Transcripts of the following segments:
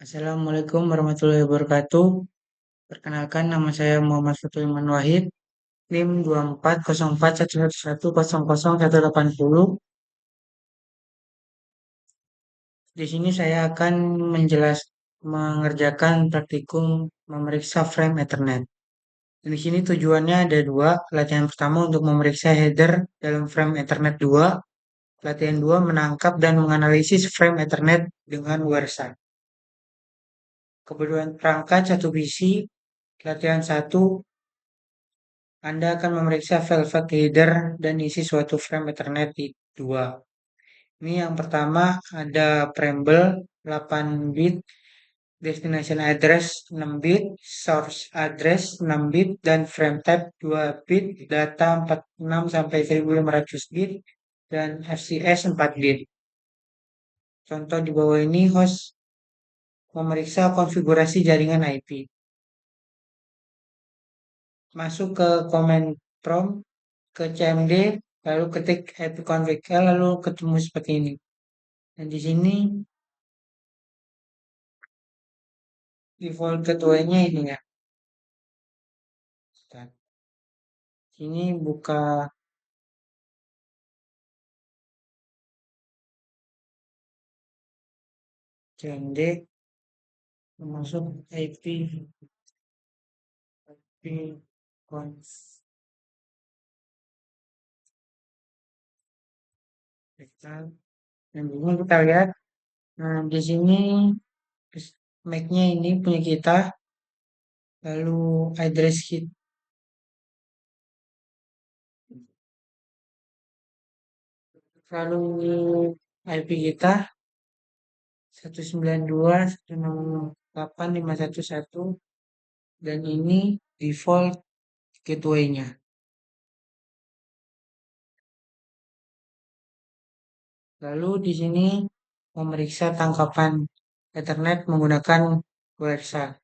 Assalamualaikum warahmatullahi wabarakatuh. Perkenalkan nama saya Muhammad Sulaiman Wahid, NIM 240411110080. Di sini saya akan mengerjakan praktikum memeriksa frame Ethernet. Di sini tujuannya ada dua. Latihan pertama untuk memeriksa header dalam frame Ethernet 2. Latihan 2 menangkap dan menganalisis frame Ethernet dengan WireShark. Kebutuhan perangkat satu PC. Latihan 1 Anda akan memeriksa velvet header dan isi suatu frame Ethernet di 2. Ini yang pertama ada preamble 8 bit, destination address 6 bit, source address 6 bit, dan frame type 2 bit, data 46 sampai 1500 bit, dan FCS 4 bit. Contoh di bawah ini host memeriksa konfigurasi jaringan IP. Masuk ke command prompt, ke CMD, lalu ketik ipconfig lalu ketemu seperti ini. Dan di sini default gateway-nya ini ya. Sini buka CMD, masuk ipconfig. Dan ini kita lihat, nah di sini MAC-nya ini punya kita, lalu address kit, lalu IP kita 192.168.511, dan ini default gateway-nya. Lalu di sini memeriksa tangkapan Ethernet menggunakan WireShark.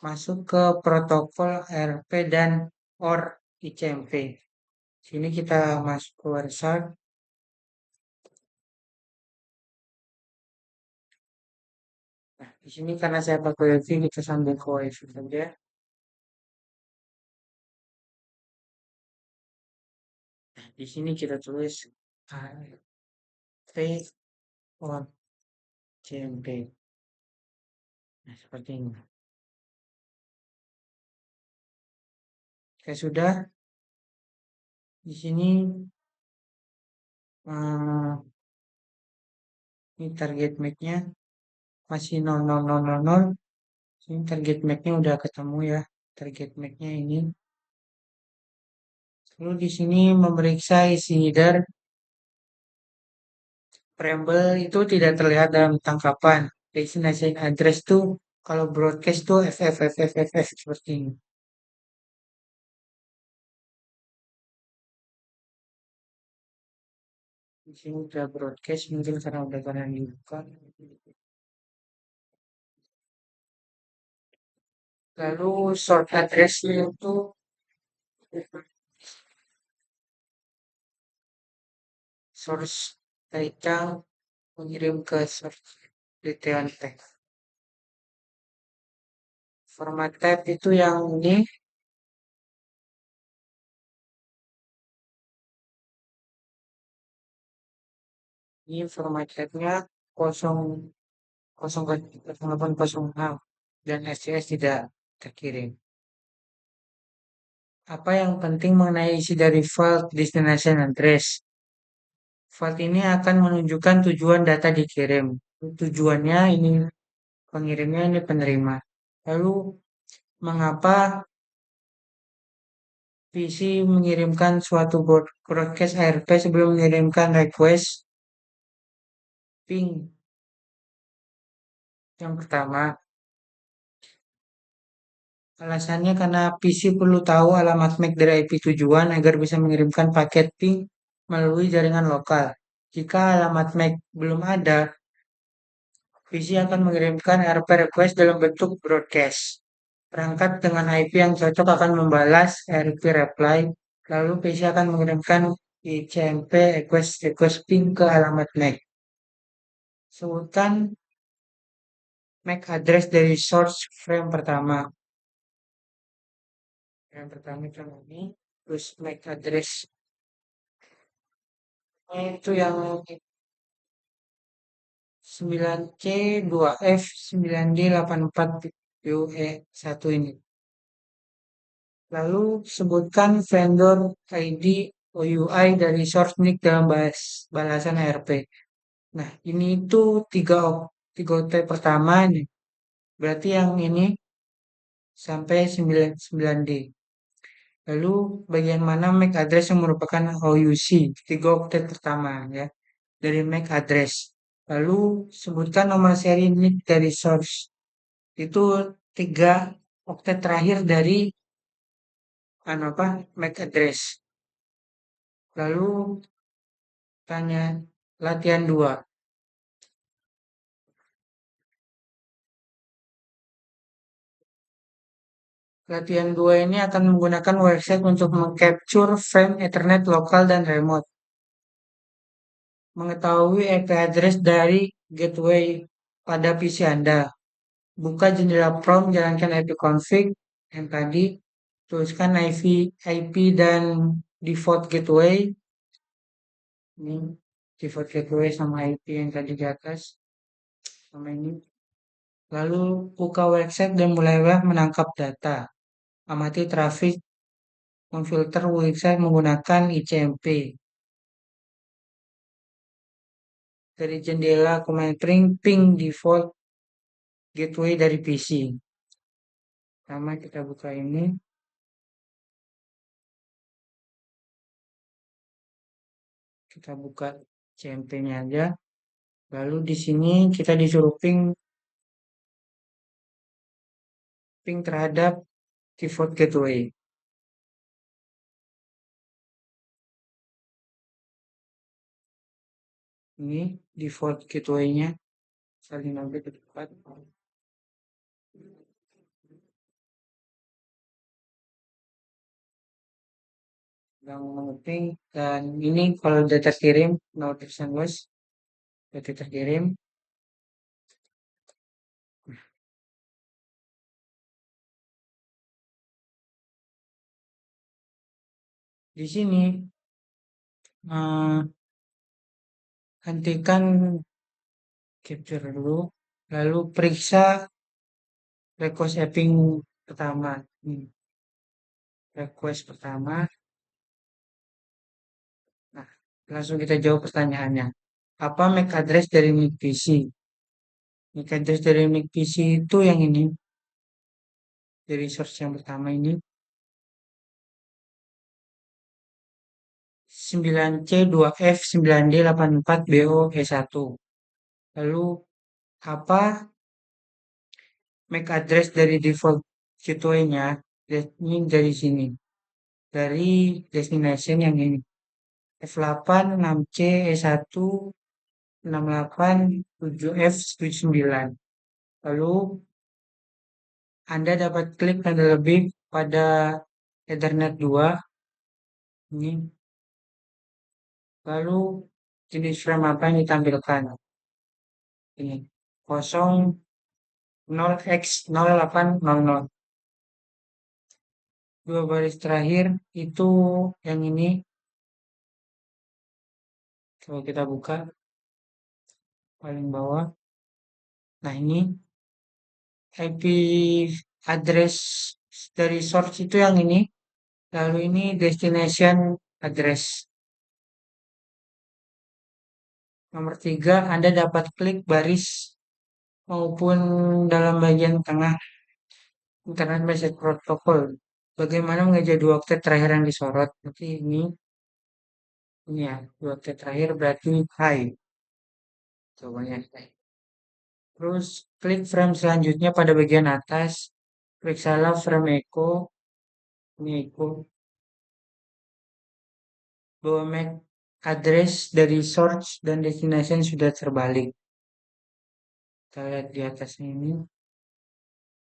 Masuk ke protokol RP dan OR ICMP. Sini kita masuk ke WireShark. Nah, di sini karena saya pakai WiFi, kita sambil ke WiFi saja. Nah, di sini kita tulis RP OR ICMP. Nah, seperti ini. Oke, sudah. Di sini ini target MAC-nya masih 00000. Ini target MAC-nya udah ketemu ya. Target MAC-nya ini. Lalu di sini memeriksa isi header. Preamble itu tidak terlihat dalam tangkapan. Destination address tuh kalau broadcast tuh FFFFFF seperti ini. Di sini udah broadcast mungkin karena udah pernah dibuka. Lalu short address-nya itu source title mengirim ke source detail text. Format type itu yang ini. Ini format type-nya 0806 dan SCS tidak terkirim. Apa yang penting mengenai isi dari file destination address? File ini akan menunjukkan tujuan data dikirim. Tujuannya ini pengirimnya ini penerima. Lalu mengapa PC mengirimkan suatu broadcast ARP sebelum mengirimkan request ping? Yang pertama, alasannya karena PC perlu tahu alamat MAC dari IP tujuan agar bisa mengirimkan paket ping melalui jaringan lokal. Jika alamat MAC belum ada, PC akan mengirimkan ARP request dalam bentuk broadcast. Perangkat dengan IP yang cocok akan membalas ARP reply, lalu PC akan mengirimkan ICMP request ping ke alamat MAC. Sebutkan MAC address dari source frame pertama. Yang pertama itu ini, terus MAC address itu yang 9C 2F 9D 84 UE1 ini. Lalu sebutkan vendor ID OUI dari source nick dalam balasan ARP. Nah, ini itu tiga oktet pertama nih. Berarti yang ini sampai 99D. Lalu bagian mana MAC address yang merupakan OUC, tiga oktet pertama ya, dari MAC address. Lalu sebutkan nomor seri NIC dari source. Itu tiga oktet terakhir dari MAC address. Lalu tanya latihan 2. Latihan 2 ini akan menggunakan website untuk mengcapture frame Ethernet lokal dan remote. Mengetahui IP address dari gateway pada PC Anda. Buka jendela prompt, jalankan ipconfig yang tadi, tuliskan IP dan default gateway. Ini default gateway sama IP yang tadi di atas, sama ini. Lalu buka website dan mulailah menangkap data. Amati traffic, memfilter website menggunakan ICMP. Dari jendela command ping default gateway dari PC. Pertama kita buka ini. Kita buka CMP-nya aja. Lalu di sini kita disuruh ping terhadap default gateway. Ini default gateway-nya. Salin sampai ke depan. Yang penting dan ini kalau udah terkirim notification was udah terkirim. Di sini hentikan capture dulu, lalu periksa request apping pertama. Request pertama. Nah, langsung kita jawab pertanyaannya. Apa MAC address dari NIC PC? MAC address dari NIC PC itu yang ini. Dari source yang pertama ini. 9C2F 9D84BO E1. Lalu apa MAC address dari default gateway-nya? Ini dari sini. Dari destination yang ini. F8 6C E1 68 7F 79. Lalu Anda dapat klik tanda lebih pada Ethernet 2 ini. Lalu jenis frame apa yang ditampilkan? Ini 0x0800. Dua baris terakhir itu yang ini. Coba kita buka paling bawah. Nah ini IP address dari source itu yang ini. Lalu ini destination address. Nomor 3, Anda dapat klik baris maupun dalam bagian tengah Internet Message Protocol. Bagaimana mengejar dua oktet terakhir yang disorot? Berarti ini ya, dua oktet terakhir berarti high. Jawabannya high. Terus klik frame selanjutnya pada bagian atas. Periksalah frame echo. Ini echo. Bahwa MAC address dari source dan destination sudah terbalik. Kita lihat di atasnya ini.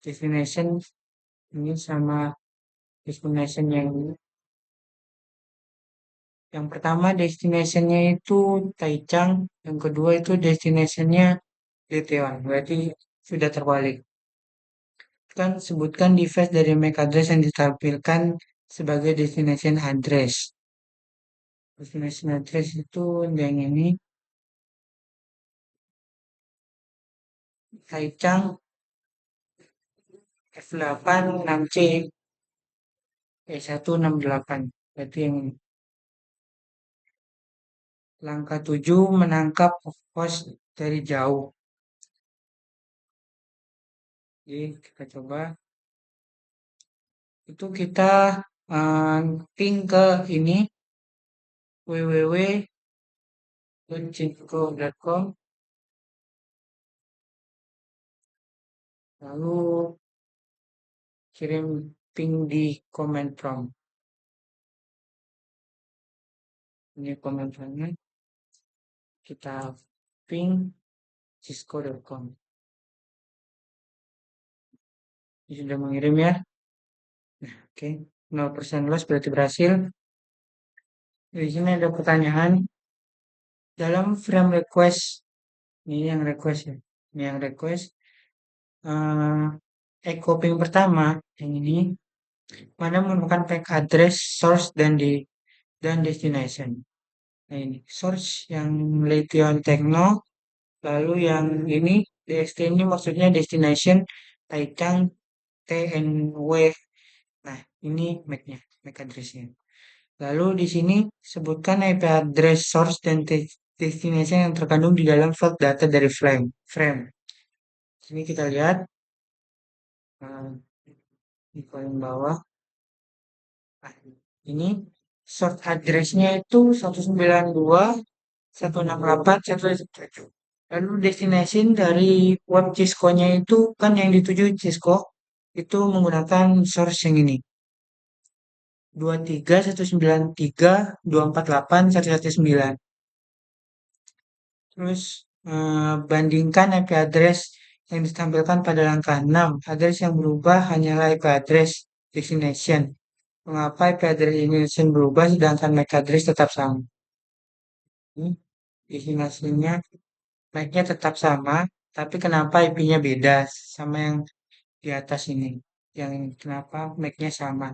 Destination ini sama destination yang ini. Yang pertama destination-nya itu Taichung, yang kedua itu destination-nya Liteon. Berarti sudah terbalik. Kan sebutkan device dari MAC address yang ditampilkan sebagai destination address. Destination address itu yang ini, Taicang F8 6C E168. Berarti yang ini. Langkah 7 menangkap host dari jauh. Jadi kita coba. Itu kita ping ke ini www.cisco.com, lalu kirim ping di command prompt. Ini command prompt-nya, kita ping cisco.com. Ini sudah mengirim ya. Nah, oke. 0% loss berarti berhasil. Di sini ada pertanyaan. Dalam frame request, ini yang request ya. Ini yang request. Echo ping pertama, yang ini, mana merupakan MAC address, source, dan destination. Nah ini, source yang Letion Techno, lalu yang ini, DST ini maksudnya destination, Taicang, TNW. Nah, ini MAC-nya, MAC address-nya. Lalu di sini sebutkan IP address source dan destination yang terkandung di dalam file data dari frame. Sini kita lihat di paling bawah. Nah, ini source address-nya itu 192.168.1.7. Lalu destination dari web Cisco-nya itu kan yang dituju Cisco itu menggunakan source yang ini. 23.193.248.119. Terus bandingkan IP address yang ditampilkan pada langkah 6. Address yang berubah hanyalah IP address destination. Mengapa IP address destination berubah sedangkan MAC address tetap sama? Ini destinasinya MAC-nya tetap sama, tapi kenapa IP-nya beda sama yang di atas ini? Yang kenapa MAC-nya sama?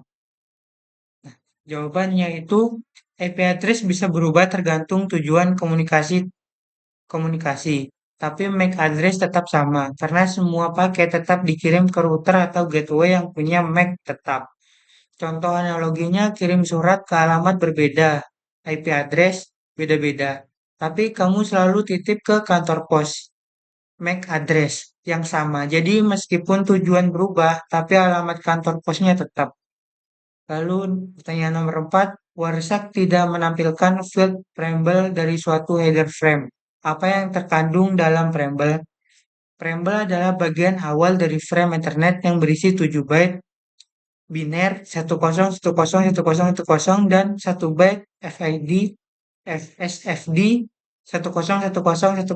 Nah, jawabannya itu IP address bisa berubah tergantung tujuan komunikasi. Tapi MAC address tetap sama, karena semua paket tetap dikirim ke router atau gateway yang punya MAC tetap. Contoh analoginya kirim surat ke alamat berbeda, IP address beda-beda. Tapi kamu selalu titip ke kantor pos, MAC address yang sama. Jadi meskipun tujuan berubah, tapi alamat kantor posnya tetap. Lalu pertanyaan nomor 4, WARSAC tidak menampilkan field preamble dari suatu header frame. Apa yang terkandung dalam preamble? Preamble adalah bagian awal dari frame Ethernet yang berisi 7 byte biner 10101010 dan 1 byte FID FSFD 10101011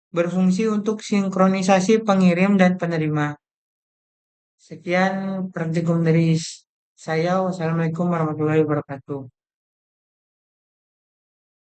berfungsi untuk sinkronisasi pengirim dan penerima. Sekian praktikum dari saya. Wassalamualaikum warahmatullahi wabarakatuh.